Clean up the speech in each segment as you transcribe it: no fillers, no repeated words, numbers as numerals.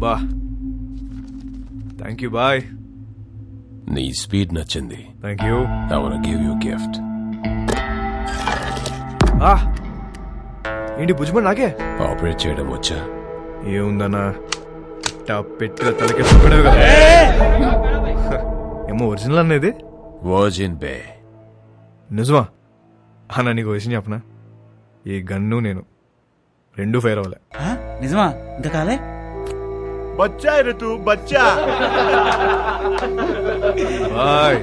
బా thank you bye. నీ speed నచ్చింది. Thank you. I wanna give you a gift. ఏంటి భుజ్మన్ నాకే ఆపరేట్ చేయడం వచ్చా? ఏముందన్నా పెట్టిన తలకి సుక్కడే కదా. ఏమో ఒరిజినల్ అనేది వర్జిన్ బే. నిజమా అన్న? నీకు విషయం చెప్పనా, ఈ గన్ను నేను రెండు ఫైర్ అవ్వలే. నిజమా? ఇంకా కాలే బచ్చా ఋతు బచ్చా. भाई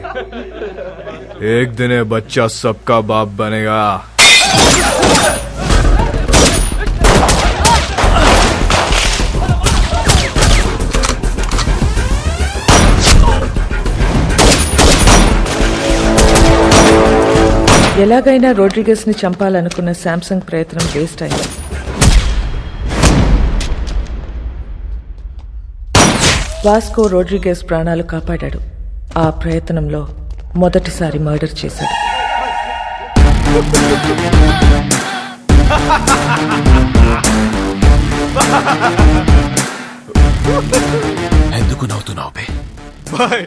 एक दिन ये बच्चा सबका बाप बनेगा. ఎలాగైనా రోడ్రిగస్ ని చంపాలనుకున్న శాంసంగ్ ప్రయత్నం వేస్ట్ అయింది. వాస్కో రోడ్రిగస్ ప్రాణాలు కాపాడాడు. ఆ ప్రయత్నంలో మొదటిసారి మర్డర్ చేశాడు. ఎందుకు నవ్వుతున్నావు బే? Bye.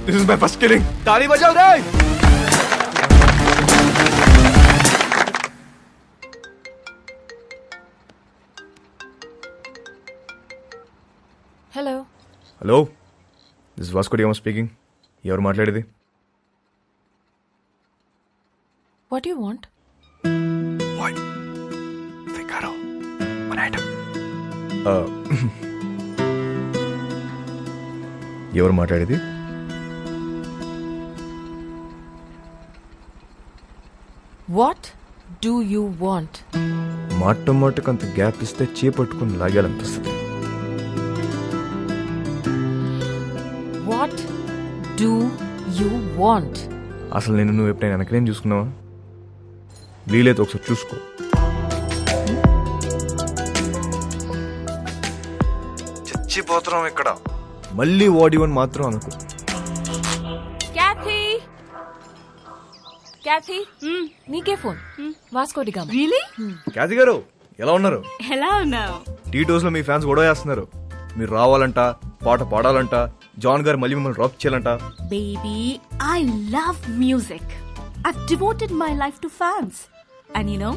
This is my first killing. ताली बजाओ रे. Hello hello, this Vasco da Gama speaking. ఎవరు మాట్లాడేది? What you want? Figaro. One item. ఎవరు మాట్లాడేది? What do you want? మాటకు అంత గ్యాప్ ఇస్తే చేపట్టుకుని లాగాలనిపిస్తుంది. What do you want? అసలు నేను నువ్వు ఎప్పుడైనా వెనకనేం చూసుకున్నావా? వీలైతే ఒకసారి చూసుకో. చచ్చిపోతున్నాం ఇక్కడ. మళ్ళీ వాడివని మాత్రం అనుకో. క్యాథీ నీకే phone. Vasco da Gama. Really? Kathy గారు ఎలా ఉన్నారు? ఎలా ఉన్నావు? టీటోస్ లో మీ ఫ్యాన్స్ గొడవ చేస్తున్నారు. మీరు రావాలంట, పాట పాడాలంట, జాన్ గారు మళ్ళీ మిమ్మల్ని డ్రాప్ చేయాలంట. Baby, I love music. I've devoted my life to fans. And you know,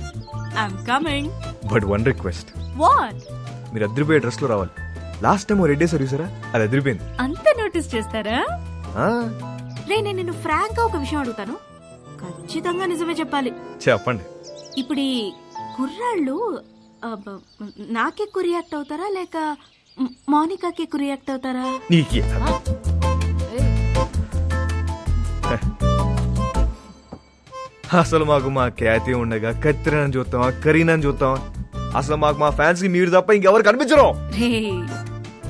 I'm coming. But one request. What? మీరు అదిరిపోయే డ్రెస్ లో రావాలి. లాస్ట్ టైం రెడ్ వేసారు చూసారా, అది అదిరిపోయింది. అంత నోటీస్ చేస్తారా? రే, నేను నిన్ను ఫ్రాంక్ గా ఒక విషయం అడుగుతాను, ఖచ్చితంగా నిజమే చెప్పాలి. చెప్పండి. ఇప్పుడు ఈ కుర్రాళ్ళు నాకెక్కువ రియాక్ట్ అవుతారా లేక మౌనికాకి ఎక్కువ రియాక్ట్ అవుతారా? నీకే అసలు మాకు మా ఖ్యాతి ఉండగా కత్తిరని చూస్తావా, కరీనని చూస్తావా? అసలు మాకు మా ఫ్యాన్స్ కి మీరు తప్ప ఇంకెవరు కనిపించరు. రే,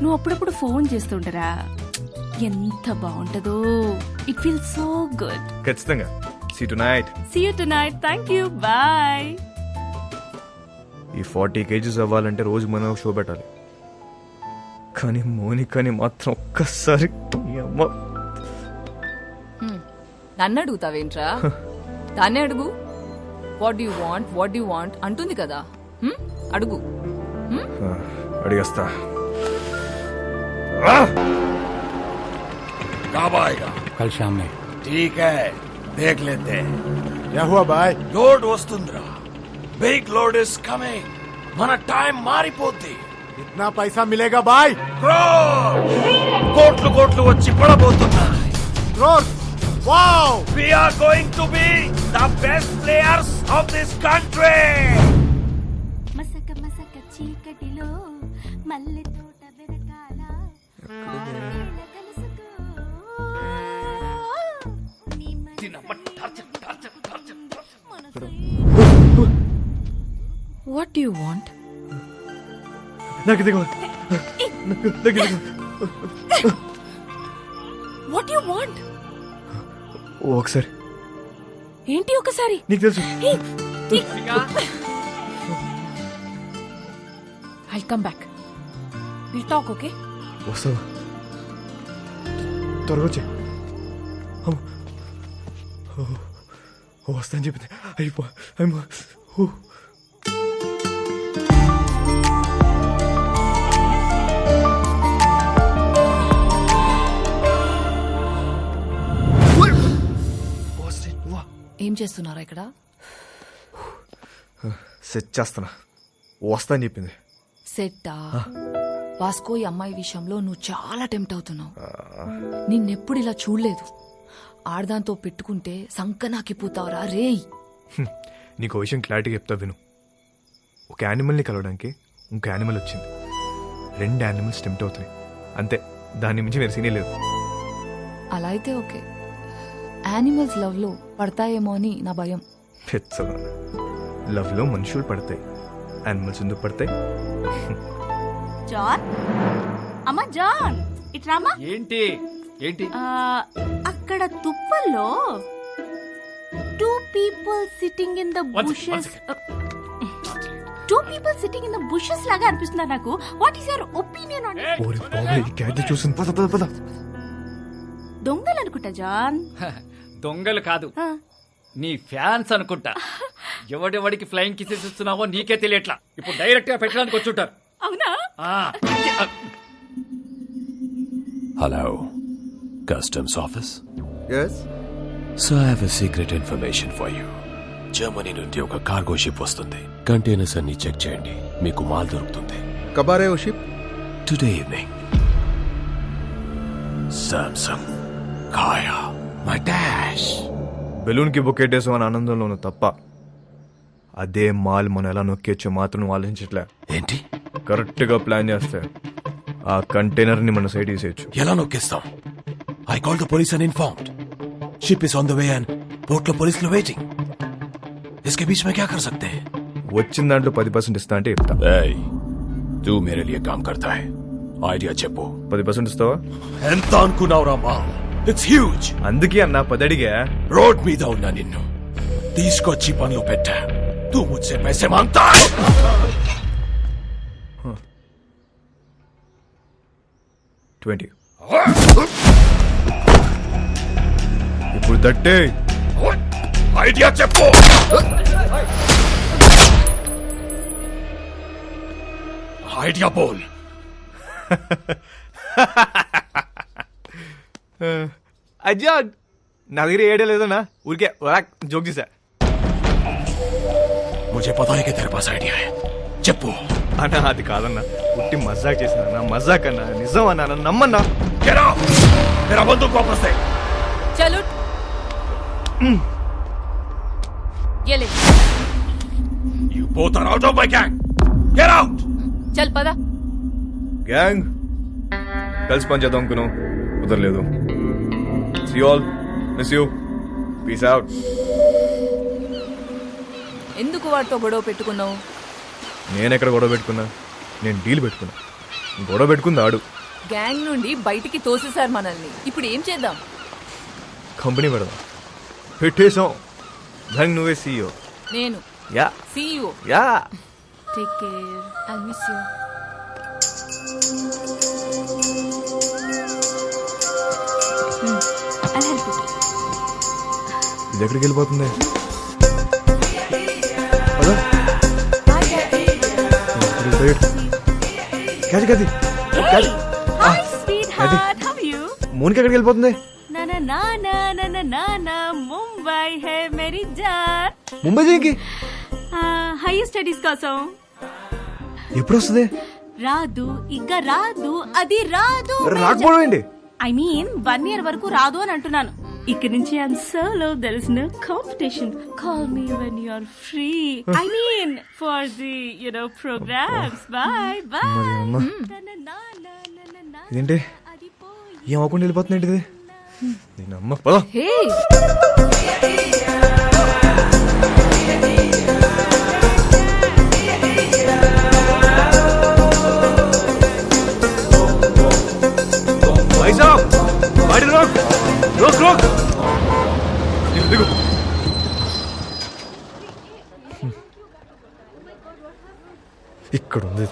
నువ్వు అప్పుడప్పుడు ఫోన్ చేస్తుంటారా? ఎంత బాగుంటదో. It feel so good. ఖచ్చితంగా. See you tonight. Thank you. Bye. ఈ 40 kgs అవ్వాలంటే రోజు మనం షో పెట్టాలి. కానీ మోనికాని మాత్రం ఒక్కసారి నన్ను అడుగుతావేంట్రా? దాన్నే అడుగు. వాట్ యు వాంట్ అంటుంది కదా, అడుగు. అడిగేస్తా. కల్ షామ్ మే. ठीक है, देख लेते हैं. क्या हुआ भाई? లోడ్ వస్తుందిరా. Big load is coming. మన టైం మారిపోద్ది. इतना पैसा मिलेगा भाई? కోట్లు కోట్లు వచ్చి పడబోతున్నాయి. Crore. Wow. We are going to be the best players of this country. మసక మసక చీకటిలో మల్లె తోట వెనకాల వాట్ డూ యూ వాంట్? నాకు దిగ. What you want? ఒకసారి. ఏంటి ఒకసారి? నీకు తెలుసు. I'll come back. We'll talk, okay? వస్తావా? త్వరగా వచ్చే. వస్తా అని చెప్పింది. ఏం చేస్తున్నారా ఇక్కడ? సెట్ చేస్తున్నా, వస్తా అని చెప్పింది. సెట్టా? వాస్కో ఈ అమ్మాయి విషయంలో నువ్వు చాలా టెంప్ట్ అవుతున్నావు. నిన్నెప్పుడు ఇలా చూడలేదు. ఆడదాంతో పెట్టుకుంటే సంకనాకిపోతావురా రేయ్. నీకు విషయం క్లారిటీగా చెప్తా విను. ఒక యానిమల్ని కలవడానికి ఇంకో యానిమల్ వచ్చింది. 2 యానిమల్స్ టెంప్ట్ అవుతాయి అంతే, దాని మించి వేరే సీనే లేదు. అలా అయితే ఓకే. యానిమల్స్ లవ్ లో పడతాయేమో అని నా భయం. పెచ్చదా, లవ్ లో మనుషులు పడతాయి, యానిమల్స్ ఎందుకు పడతాయి? జాన్ అమ్మా, జాన్ ఇట్రామా. ఏంటి ఏంటి? అక్కడ తుప్పల్లో 2 people sitting in the bushes. 2 people sitting in the bushes లాగా అనిపిస్తున్నారు నాకు. What is your opinion on it? ఓరి బాబోయ్, ఈ క్యాట్ చూసింది. పద పద పద. దొంగలు అనుకుంటా జాన్. దొంగలు కాదు, నీ ఫ్యాన్స్ అనుకుంటా. ఎవడెవడికి ఫ్లయింగ్ కిసెస్ ఇస్తున్నావో నీకే తెలియట్లా. ఇప్పుడు డైరెక్ట్ గా పెట్టడానికి వచ్చుంటారు. అవునా? Hello, Customs Office. Yes? So I have a secret information for you. Germany నుండి ఒక కార్గో షిప్ వస్తుంది. కంటైనర్స్ అన్ని చెక్ చేయండి, మీకు మాల్ దొరుకుతుంది. कब आ रहे हो ship? Today evening. Samsung Kaya my dash. Balloon కి బొక్కేటేసాం అని ఆనందంలోను తప్ప అదే మాల్ మనం ఎలా నొక్కేచ్చో మాత్రం ఆలోచించట్లే. ఏంటి? కరెక్ట్ గా ప్లాన్ చేస్తే ఆ కంటైనర్ ని మన సైడ్ తీసేయచ్చు. ఎలా నొక్కేస్తాం? I call the police and informed. Ship is on the way and port లో పోలీసులు వెయిటింగ్. इसके बीच में क्या कर सकते हैं? వచ్చిన దాంట్లో 10% ఇస్తా అంటే ఇస్తా. ఏయ్, तू मेरे लिए काम करता है. ఐడియా చెప్పు. 10% ఇస్తావా? ఎంత అనుకున్నావురా మాల్? It's huge. అందుకే అన్న 10 అడిగా. రోడ్ మీద ఉన్నా నిన్ను తీసుకొచ్చి పనులు పెట్టా. तू मुझसे पैसे मांगता है. 20. ఇప్పుడు 30. ఐడియా చెప్పు. ఐడియా బోల్. అజ్జా, నా దగ్గర ఏడే లేదన్నా, ఊరికే జోక్ చేశా. मुझे पता है कि तेरे पास आइडिया है. చెప్పు. అన్నా అది కాదన్నా, పుట్టి మజాక్ చేశానన్నా. మజాక్ అన్నా, నిజం అన్నా, నన్ను నమ్మన్నా. Get out! मेरा बंदूक वापस दे. చలో ये ले. You both are out of my gang. Get out! చల్ పద. గ్యాంగ్ కలిసి పని చేద్దాం అనుకున్నాం, కుదరలేదు. See you all. Miss you. Peace out. ఎందుకు వాడితో గొడవ పెట్టుకున్నావు? నేనెక్కడ గొడవ పెట్టుకున్నా? నేను డీల్ పెట్టుకున్నా. గొడవ పెట్టుకుంది ఆడు. గ్యాంగ్ నుండి బయటికి తోసేశారు మనల్ని. ఇప్పుడు ఏం చేద్దాం? కంపెనీ పెడదాం. పెట్టేసాం. గ్యాంగ్ నువ్వే CEO. నేను yeah CEO. Yeah. Take care. I'll miss you. I'll help you. ఇది ఎక్కడికి వెళ్ళిపోతుంది? పద. క్యాది క్యాది Hey, hi sweetheart. How are you? మోనికి ఎక్కడికి వెళ్ళిపోతుంది? Na na na na na na na na. Mumbai hai meri jaan. Mumbai దేనికి? Higher studies కోసం. ఎప్పుడు వస్తుంది? రాదు, ఇక రాదు, అది రాదు. రాకపోవడం ఏంటి? ఐ మీన్ 1 year వరకు రాదు అని అంటున్నాను. ఇక్కడి నుంచి I'm solo. There is no competition. Call me when you are free. I mean for the programs. Bye bye. ఇదేంటి ఏం అవ్వకుండా వెళ్ళిపోతుంది ఏంటిది? నేను అమ్మ పద. హే, भाई साहब, गाड़ी रोक रोक रोक. देखो ఇక్కడ ఉంది.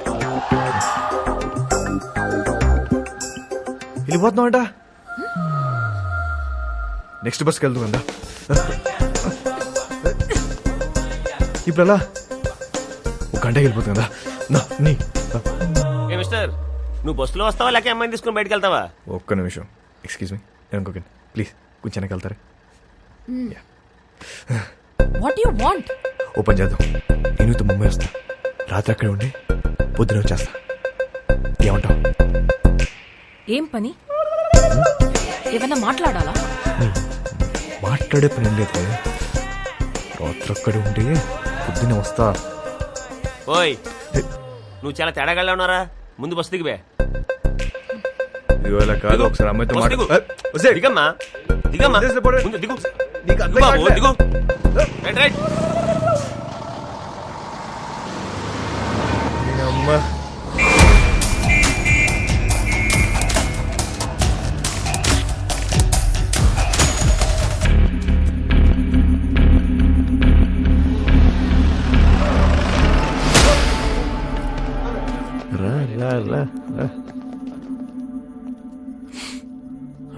వెళ్ళిపోతున్నామంట. నెక్స్ట్ బస్కి వెళ్తాం అందా. ఇప్పుడు అలా 1 గంటకి వెళ్ళిపోతుంది కదా. నీ మిస్టర్, నువ్వు బస్సులో వస్తావా లేక అమ్మాయిని తీసుకుని బయటకు వెళ్తావా? ఒక్క నిమిషం. ఎక్స్క్యూజ్ మీ, నేను ఇంకొక ప్లీజ్ కొంచెం వెనక్కి వెళ్తారా? What you want? ఓ పని చేద్దాం, నేను ముంబై వస్తా, రాత్రి అక్కడే ఉండి పొద్దున వచ్చేస్తా. ఏమంటావు? ఏం పని? ఏమన్నా మాట్లాడాలా? మాట్లాడే పని ఏం లేదు, రాత్రి అక్కడే ఉండి పొద్దున వస్తా. ఓయ్ నువ్వు చాలా తేడాగా ఉన్నారా, ముందు బస్సు దిగివే. ఇవాళ కాదు, ఒకసారి అమ్మాయితో బస్సు దిగు. మాట్లాడు. దిగమ్మా దిగమ్మా, ముందు దిగు. దిగు బాబు, దిగు. Right right. అమ్మా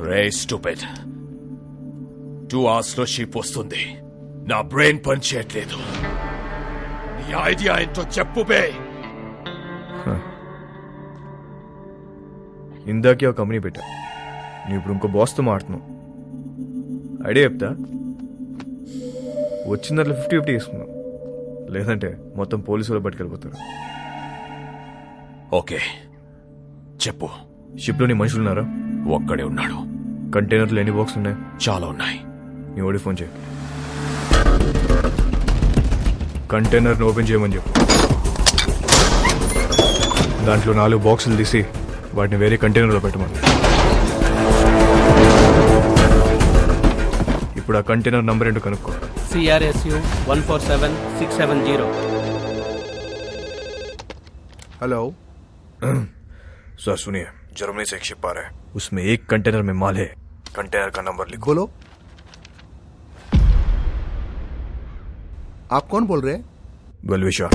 రే స్టూపిడ్, 2 hours లో షిప్ వస్తుంది. నా బ్రెయిన్ పని చేయట్లేదు. నీ ఐడియా ఏంటో చెప్పు బే. ఇందాకే ఒక కంపెనీ పెట్టా, నువ్వు ఇప్పుడు ఇంకో బాస్తో మాడుతున్నావు. ఐడియా చెప్తా, వచ్చిన దాంట్లో 50-50 తీసుకున్నావు, లేదంటే మొత్తం పోలీసులు పట్టుకెళ్ళిపోతారు. ఓకే చెప్పు. షిప్లో నీ మనుషులు ఉన్నారా? ఒక్కడే ఉన్నాడు. కంటైనర్లు ఎన్ని బాక్స్ ఉన్నాయి? చాలా ఉన్నాయి. నీ ఓడి ఫోన్ చేయి, కంటైనర్ని ఓపెన్ చేయమని చెప్పు. దాంట్లో 4 బాక్సులు తీసి వాటిని వేరే కంటైనర్లో పెట్టమని. ఇప్పుడు ఆ కంటైనర్ నంబర్ ఏంటో కనుక్కో. CRSU 147670. हेलो सर सुनिए, जर्मनी से एक शिप आ रहा है, उसमें एक कंटेनर में माल है. कंटेनर का नंबर लिखो. बोलो, आप कौन बोल रहे हैं? बलविशा.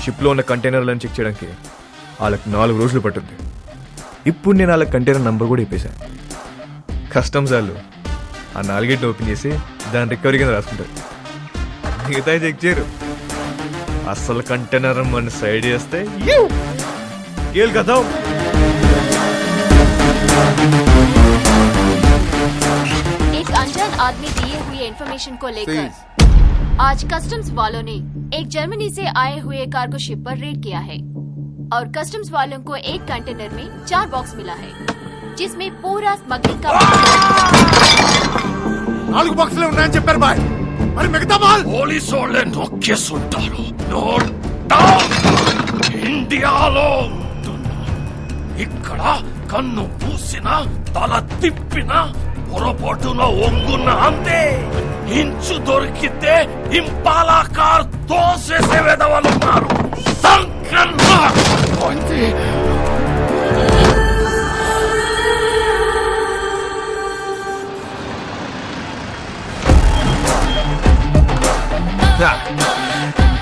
షిప్ లో ఉన్న కంటైనర్లను చెక్ చేయడానికి వాళ్ళకి 4 రోజులు పట్టుద్ది. ఇప్పుడు నేను వాళ్ళ కంటైనర్ నంబర్ కూడా ఇప్పేశాను. కస్టమ్స్ వాళ్ళు ఆ 4 ఓపెన్ చేసి దాని రికవరీ కింద రాసుకుంటారు, మిగతా చెక్ చేయరు. అసలు కంటైనర్ మన సైడ్ చేస్తే గేల్ కదా. एक अनजान आदमी दिए हुए इंफॉर्मेशन को लेकर आज कस्टम्स वालों ने एक जर्मनी से आए हुए कार्गो शिप पर रेड किया है और कस्टम्स वालों को एक कंटेनर में 4 बॉक्स मिला है, जिसमें पूरा स्मगलिंग का 4 బాక్సులే ఉన్నాయని చెప్పారు బాయ్. మరి మిగతా మాల్ పోలీసు వాళ్ళే నొక్కేసుంటారు. Note down. ఇండియాలో ఉంటున్నా, ఇక్కడ కన్ను పూసిన తల తిప్పిన పొరపాటున ఒంగున్న అంతే. ఇంచు దొరికితే ఇంపాలా కార్ తోసేసే వెదవలున్నారు. సంకన్నా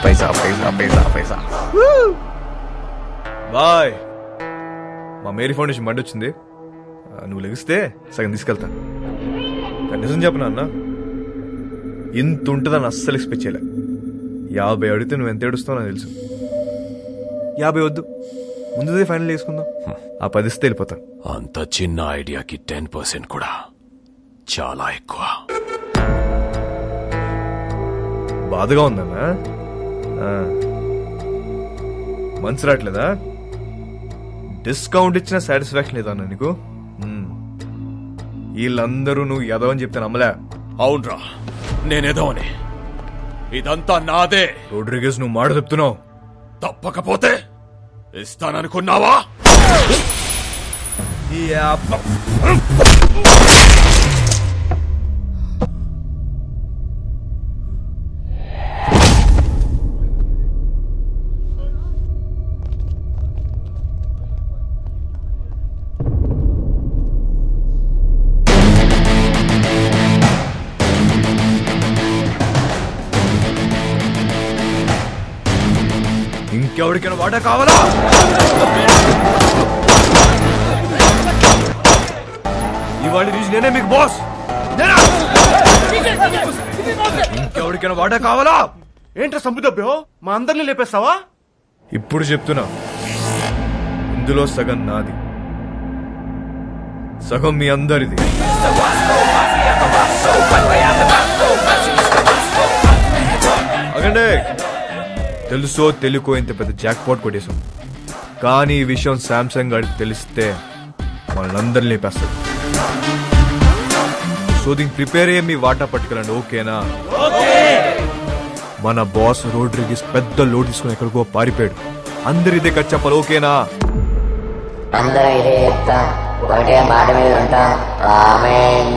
पैसा पैसा पैसा पैसा. బాయ్, మా మేరీ ఫౌండేషన్ బండి వచ్చింది, నువ్వు లెగిస్తే సగం తీసుకెళ్తా. నిజం చెప్పనా అన్న, ఇంత ఉంటుందని అస్సలు ఎక్స్పెక్ట్ చేయలే. 50 అడిగితే నువ్వు ఎంత ఏడుస్తావు నాకు తెలుసు. 50 వద్దు, ముందుదే ఫైనల్ చేసుకుందాం. ఆ 10 ఇస్తే వెళ్ళిపోతా. అంత చిన్న ఐడియాకి 10% కూడా చాలా ఎక్కువ. బాధగా ఉందన్నా, మనసు రావట్లేదా? డిస్కౌంట్ ఇచ్చిన సాటిస్ఫాక్షన్ లేదా అన్న నీకు? వీళ్ళందరూ నువ్వు ఎదవని చెప్తే నమ్మలే. అవునరా, నేనేదోని. ఇదంతా నాదే. రోడ్రిగేస్, నువ్వు మాట చెప్తున్నావు. తప్పకపోతే ఇస్తాననుకున్నావా? ఇంకెవరికైనా వాటా కావాలా? ఇవాళ నుంచి నేనే మీకు బాస్. ఇంకెవరికైనా వాటా కావాలా? ఏంట్రా సంబుదబ్బో, మా అందరినీ లేపేస్తావా? ఇప్పుడు చెప్తున్నా, ఇందులో సగం నాది. సగం మీ అందరిది. అగండే, తెలుసో తెలుకో ఇంత పెద్ద జాక్ పాట్ కొట్టేశాం. కానీ ఈ విషయం శాంసంగ్ గారికి తెలిస్తే వాళ్ళందరినీ లేపేస్తాడు. సో దీనికి ప్రిపేర్ అయ్యే మీ వాటా పట్టుకెళ్ళండి, ఓకేనా? మన బాస్ రోడ్రిగిస్ పెద్ద లోడ్ తీసుకుని ఎక్కడికో పారిపోయాడు. అందరు ఇదే కట్ చెప్పాలి, ఓకేనా? అందరం ఇదే చెప్తాం, ఒకటే మాట మీద ఉంటాం. ఆమేన్.